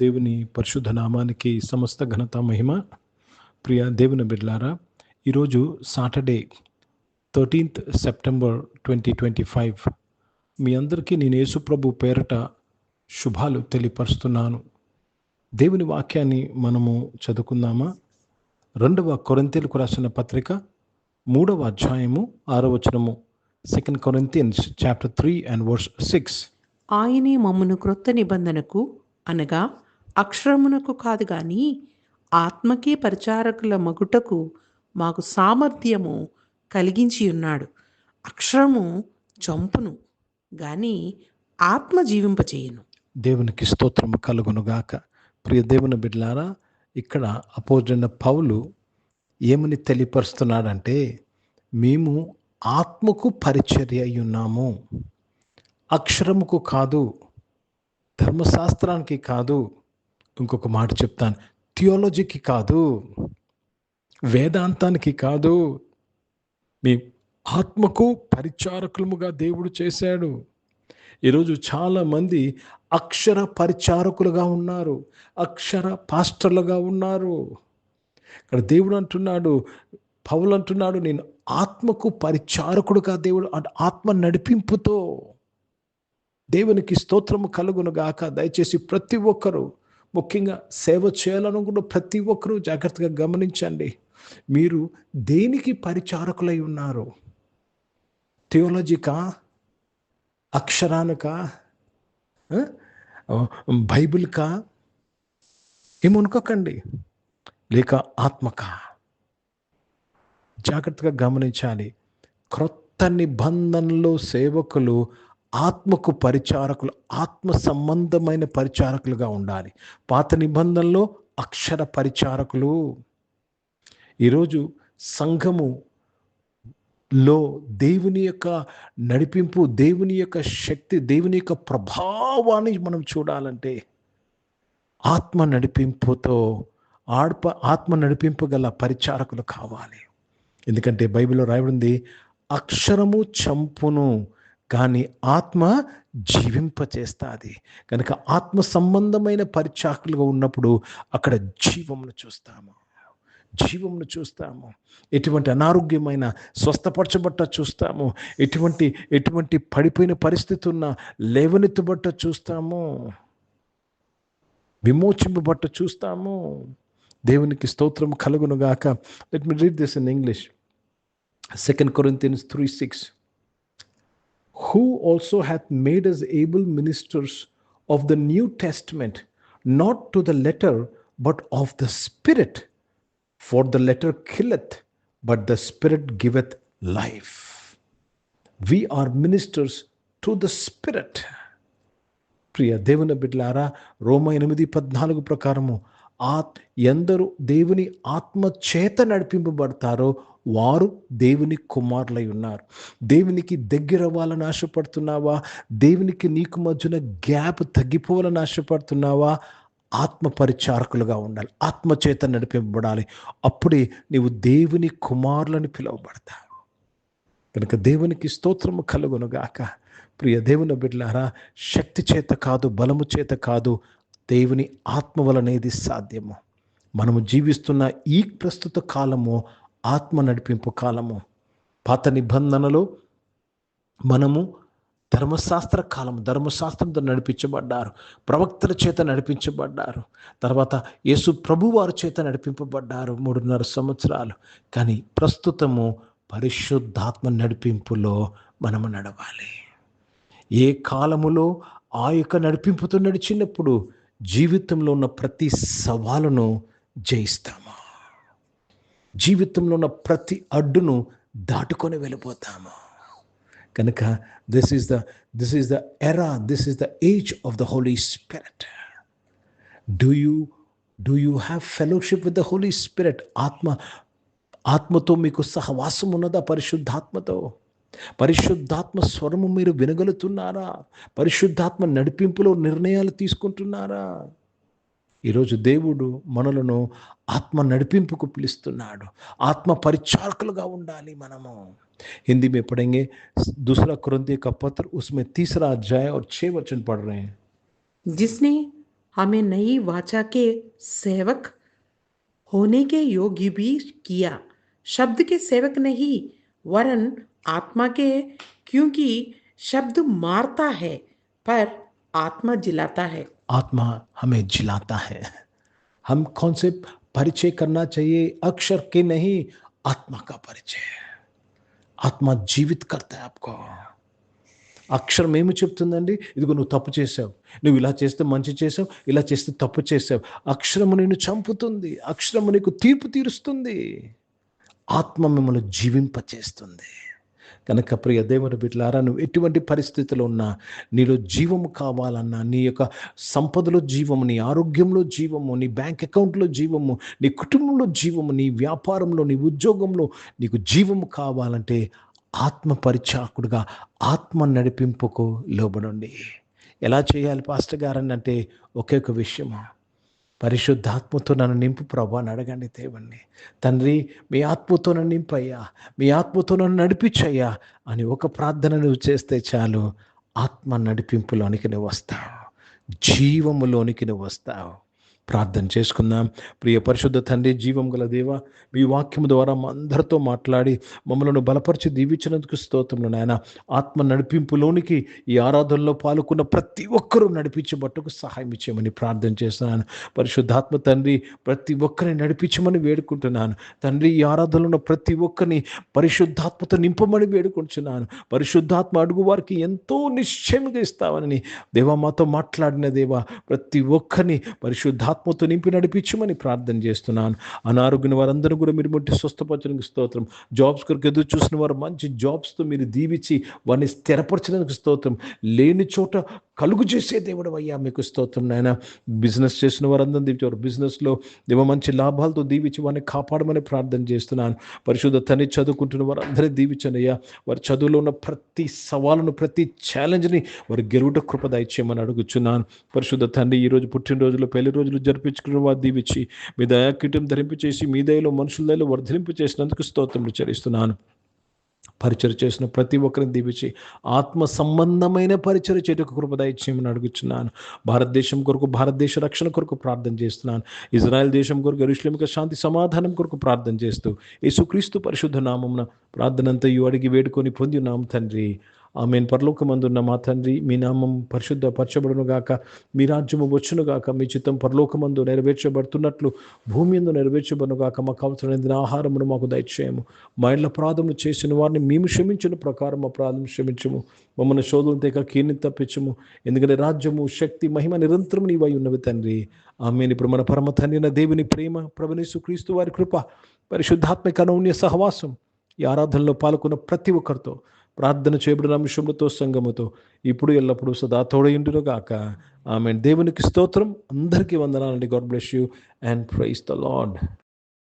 దేవుని పరిశుద్ధ నామానికి సమస్త ఘనత మహిమ. ప్రియ దేవుని బిడ్డలారా, ఈరోజు సాటర్డే 13th సెప్టెంబర్ 2025. మీ అందరికీ నేను యేసుప్రభు పేరట శుభాలు తెలియపరుస్తున్నాను. దేవుని వాక్యాన్ని మనము చదువుకుందామా? 2వ కొరింథీయులకు రాసిన పత్రిక 3వ అధ్యాయము 6వ వచనము. 2 Corinthians chapter 3 and verse 6. ఆయనే మమ్మును క్రొత్త నిబంధనకు అనగా అక్షరమునకు కాదు గాని ఆత్మకే పరిచారకుల మగుటకు మాకు సామర్థ్యము కలిగించి ఉన్నాడు. అక్షరము చంపును గాని ఆత్మ జీవింపచేయును. దేవునికి స్తోత్రము కలుగునుగాక. ప్రియ దేవుని బిడ్డలారా, ఇక్కడ అపోజిట్ పౌలు ఏమని తెలియపరుస్తున్నాడంటే, మేము ఆత్మకు పరిచర్య అయి ఉన్నాము, అక్షరముకు కాదు, ధర్మశాస్త్రానికి కాదు, ఇంకొక మాట చెప్తాను, థియాలజీకి కాదు, వేదాంతానికి కాదు, మీ ఆత్మకు పరిచారకులముగా దేవుడు చేశాడు. ఈరోజు చాలామంది అక్షర పరిచారకులుగా ఉన్నారు, అక్షర పాస్టర్లుగా ఉన్నారు. ఇక్కడ దేవుడు అంటున్నాడు, పౌలు అంటున్నాడు, నేను ఆత్మకు పరిచారకుడుగా, దేవుడు ఆత్మ నడిపింపుతో. దేవునికి స్తోత్రము కలుగునుగాక. దయచేసి ప్రతి ఒక్కరూ, ముఖ్యంగా సేవ చేయాలనుకున్న ప్రతి ఒక్కరూ జాగ్రత్తగా గమనించండి. మీరు దేనికి పరిచారకులై ఉన్నారు? థియాలజీకా, అక్షరానికా, బైబిల్కా? ఏమనుకోకండి. లేక ఆత్మకా? జాగ్రత్తగా గమనించాలి. క్రొత్త నిబంధనలో సేవకులు ఆత్మకు పరిచారకులు, ఆత్మ సంబంధమైన పరిచారకులుగా ఉండాలి. పాత నిబంధనలో అక్షర పరిచారకులు. ఈరోజు సంఘములో దేవుని యొక్క నడిపింపు, దేవుని యొక్క శక్తి, దేవుని యొక్క ప్రభావాన్ని మనం చూడాలంటే ఆత్మ నడిపింపుతో, ఆత్మ నడిపింపు గల పరిచారకులు కావాలి. ఎందుకంటే బైబిల్లో రాయబడింది, అక్షరము చంపును కానీ ఆత్మ జీవింపచేస్తుంది. కనుక ఆత్మ సంబంధమైన పరిచారకులుగా ఉన్నప్పుడు అక్కడ జీవమును చూస్తాము. ఎటువంటి అనారోగ్యమైన స్వస్థపరచబట్ట చూస్తాము. ఎటువంటి పడిపోయిన పరిస్థితి ఉన్న లేవనెత్తుబట్ట చూస్తాము. విమోచింపబట్ట చూస్తాము. దేవునికి స్తోత్రం కలుగునుగాక. Let me read this in English. 2 Corinthians 3:6. Who also hath made us able ministers of the New Testament, not to the letter, but of the Spirit. For the letter killeth, but the Spirit giveth life. We are ministers to the Spirit. ప్రియ దేవుని బిడ్డలారా, రోమా 8:14 ప్రకారము ఎందరు దేవుని ఆత్మ చేత నడిపింపబడతారో వారు దేవుని కుమారులై ఉన్నారు. దేవునికి దగ్గర అవ్వాలని ఆశపడుతున్నావా? దేవునికి నీకు మధ్యన గ్యాప్ తగ్గిపోవాలని ఆశపడుతున్నావా? ఆత్మ పరిచారకులుగా ఉండాలి, ఆత్మ చేత నడిపింపబడాలి. అప్పుడే నీవు దేవుని కుమారులని పిలువబడతావు. కనుక దేవునికి స్తోత్రము కలుగునుగాక. ప్రియ దేవుని బిడ్డలారా, శక్తి చేత కాదు, బలము చేత కాదు, దేవుని ఆత్మ వలనేది సాధ్యము. మనము జీవిస్తున్న ఈ ప్రస్తుత కాలము ఆత్మ నడిపింపు కాలము. పాత నిబంధనలో మనము ధర్మశాస్త్ర కాలము, ధర్మశాస్త్రంతో నడిపించబడ్డారు, ప్రవక్తల చేత నడిపించబడ్డారు. తర్వాత యేసు ప్రభు వారి చేత నడిపింపబడ్డారు 3.5 సంవత్సరాలు. కానీ ప్రస్తుతము పరిశుద్ధాత్మ నడిపింపులో మనము నడవాలి. ఏ కాలములో ఆ యొక్క నడిపింపుతో నడిచినప్పుడు జీవితంలో ఉన్న ప్రతి సవాలును జయిస్తాము. జీవితంలో ఉన్న ప్రతి అడ్డును దాటుకొని వెళ్ళిపోతాము. కనుక this is the era, this is the age of the holy spirit. Do you have fellowship with the holy spirit? ఆత్మతో మీకు సహవాసం ఉన్నదా? పరిశుద్ధాత్మ స్వరము మీరు వినగలుగుతున్నారా? పరిశుద్ధాత్మ నడిపింపులో నిర్ణయాలు తీసుకుంటున్నారా? ఈరోజు దేవుడు మనలను ఆత్మ నడిపింపుకు పిలుస్తున్నాడు. ఆత్మ परिचारकुలుగా ఉండాలి మనము. हिंदी में पढ़ेंगे 2 कुरिन्थियों का पत्र, उसमें 3 अध्याय और 6 वचन पढ़ रहे हैं. जिसने हमें नई वाचा के सेवक होने के योग्य भी किया, शब्द के सेवक नहीं वरन आत्मा के, क्योंकि शब्द मारता है पर आत्मा जिलाता है। आत्मा हमें जिलाता है। हम कौन से परिचय करना चाहिए? अक्षर के नहीं, आत्मा का परिचय। ఆత్మ జీవిత करता है आपको. అక్షరం ఏమి చెప్తుందండి? ఇదిగో నువ్వు తప్పు చేసావు, నువ్వు ఇలా చేస్తే మంచి చేసావు, ఇలా చేస్తే తప్పు చేసావు. అక్షరము నిన్ను చంపుతుంది, అక్షరము నీకు తీర్పు తీరుస్తుంది, ఆత్మ మిమ్మల్ని జీవింపచేస్తుంది. కనుక ప్రియ దేవుని బిడ్డలారా, నువ్వు ఎటువంటి పరిస్థితిలో ఉన్నా, నీలో జీవము కావాలన్నా, నీ యొక్క సంపదలో జీవము, నీ ఆరోగ్యంలో జీవము, నీ బ్యాంక్ అకౌంట్లో జీవము, నీ కుటుంబంలో జీవము, నీ వ్యాపారంలో, నీ ఉద్యోగంలో నీకు జీవము కావాలంటే ఆత్మ పరిచారకుడుగా ఆత్మ నడిపింపుకు లోబడండి. ఎలా చేయాలి పాస్టర్ గారని అంటే ఒకే ఒక విషయము, పరిశుద్ధాత్మతో నన్ను నింపు ప్రభు అని అడగండి దేవుణ్ణి. తండ్రి, మీ ఆత్మతో నన్ను నింపయ్యా, మీ ఆత్మతో నన్ను నడిపించయ్యా అని ఒక ప్రార్థన నువ్వు చేస్తే చాలు, ఆత్మ నడిపింపులోనికి నువ్వు వస్తావు, జీవములోనికి నువ్వు వస్తావు. ప్రార్థన చేసుకుందాం. ప్రియ పరిశుద్ధ తండ్రి, జీవం గల దేవ, మీ వాక్యము ద్వారా మా అందరితో మాట్లాడి మమ్మల్ని బలపరిచి దీవించినందుకు స్తోత్రములు నాయన. ఆత్మ నడిపింపులోనికి ఈ ఆరాధనలో పాల్గొన్న ప్రతి ఒక్కరూ నడిపించబట్టుకు సహాయం ఇచ్చేయమని ప్రార్థన చేస్తున్నాను. పరిశుద్ధాత్మ తండ్రి, ప్రతి ఒక్కరిని నడిపించమని వేడుకుంటున్నాను తండ్రి. ఈ ఆరాధనలో ఉన్న ప్రతి ఒక్కరిని పరిశుద్ధాత్మతో నింపమని వేడుకుంటున్నాను. పరిశుద్ధాత్మ అడుగు వారికి ఎంతో నిశ్చయంగా ఇస్తావని దేవా మాతో మాట్లాడిన దేవా, ప్రతి ఒక్కరిని పరిశుద్ధాత్మతో నింపి నడిపించమని ప్రార్థన చేస్తున్నాను. అనారోగ్యం వారందరూ కూడా మీరు ముట్టి స్వస్థపరచడానికి స్తోత్రం. జాబ్స్ కొరకు ఎదురు చూసిన వారు మంచి జాబ్స్తో మీరు దీవించి వారిని స్థిరపరచడానికి స్తోత్రం. లేని చోట కలుగు చేసే దేవుడు అయ్యా, మీకు స్తోత్రం నాయన. బిజినెస్ చేసిన వారందరూ దీవించారు, బిజినెస్లో దేవ మంచి లాభాలతో దీవించి వారిని కాపాడమని ప్రార్థన చేస్తున్నాను. పరిశుద్ధ తండ్రి, చదువుకుంటున్న వారందరూ దీవించండి అయ్యా. వారి చదువులో ఉన్న ప్రతి సవాలును, ప్రతి ఛాలెంజ్ని వారి గెలువుట కృప దయచేయమని అడుగుచున్నాను. పరిశుద్ధ తండ్రి, ఈరోజు పుట్టినరోజులు, పెళ్లి రోజులు జరిపించుకున్న వారు దీవించి మీ దయాకీటం ధరింపు చేసి మీ దయలో మనుషుల దయలో వర్ధలింపు చేసినందుకు స్తోత్రములు చెల్లిస్తున్నాను. పరిచయం చేసిన ప్రతి ఒక్కరిని దీవించి ఆత్మ సంబంధమైన పరిచయం చేయటకు కృప దయచేయమని అడుగుచున్నాను. భారతదేశం కొరకు, భారతదేశ రక్షణ కొరకు ప్రార్థన చేస్తున్నాను. ఇజ్రాయెల్ దేశం కొరకు, యెరూషలేముకు శాంతి సమాధానం కొరకు ప్రార్థన చేస్తూ యేసుక్రీస్తు పరిశుద్ధ నామమున ప్రార్థన అంతయు అడిగి వేడుకొని పొంది ఉన్నాం తండ్రి, ఆమేన్. పరలోకమందున్న మా తండ్రి, మీ నామం పరిశుద్ధపరచబడును గాక, మీ రాజ్యము వచ్చును గాక, మీ చిత్తం పరలోకమందు నెరవేర్చబడుతున్నట్లు భూమి యందు నెరవేర్చబడును గాక. మాకు అవసరమైన ఆహారమును మాకు దయచేయము. మా ఇండ్ల అపరాధములు చేసిన వారిని మేము క్షమించిన ప్రకారం అపరాధం క్షమించము. మమ్మల్ని శోధనలు తెక కీర్ని తప్పించము. ఎందుకంటే రాజ్యము, శక్తి, మహిమ నిరంతరం నీవై ఉన్నవి తండ్రి, ఆమేన్. ఇప్పుడు మన పరమ తండ్రి అయిన దేవుని ప్రేమ, ప్రభువైన యేసుక్రీస్తు వారి కృప, పరిశుద్ధాత్మక అనూన్య సహవాసం ఈ ఆరాధనలో పాల్గొన్న ప్రతి ఒక్కరితో, ప్రార్థన చేయబడిన అంశములతో, సంగముతో ఇప్పుడు ఎల్లప్పుడూ సదా తోడయుండును గాక. ఆమేన్. దేవునికి స్తోత్రం. అందరికీ వందనాలండి. God bless you and praise the lord.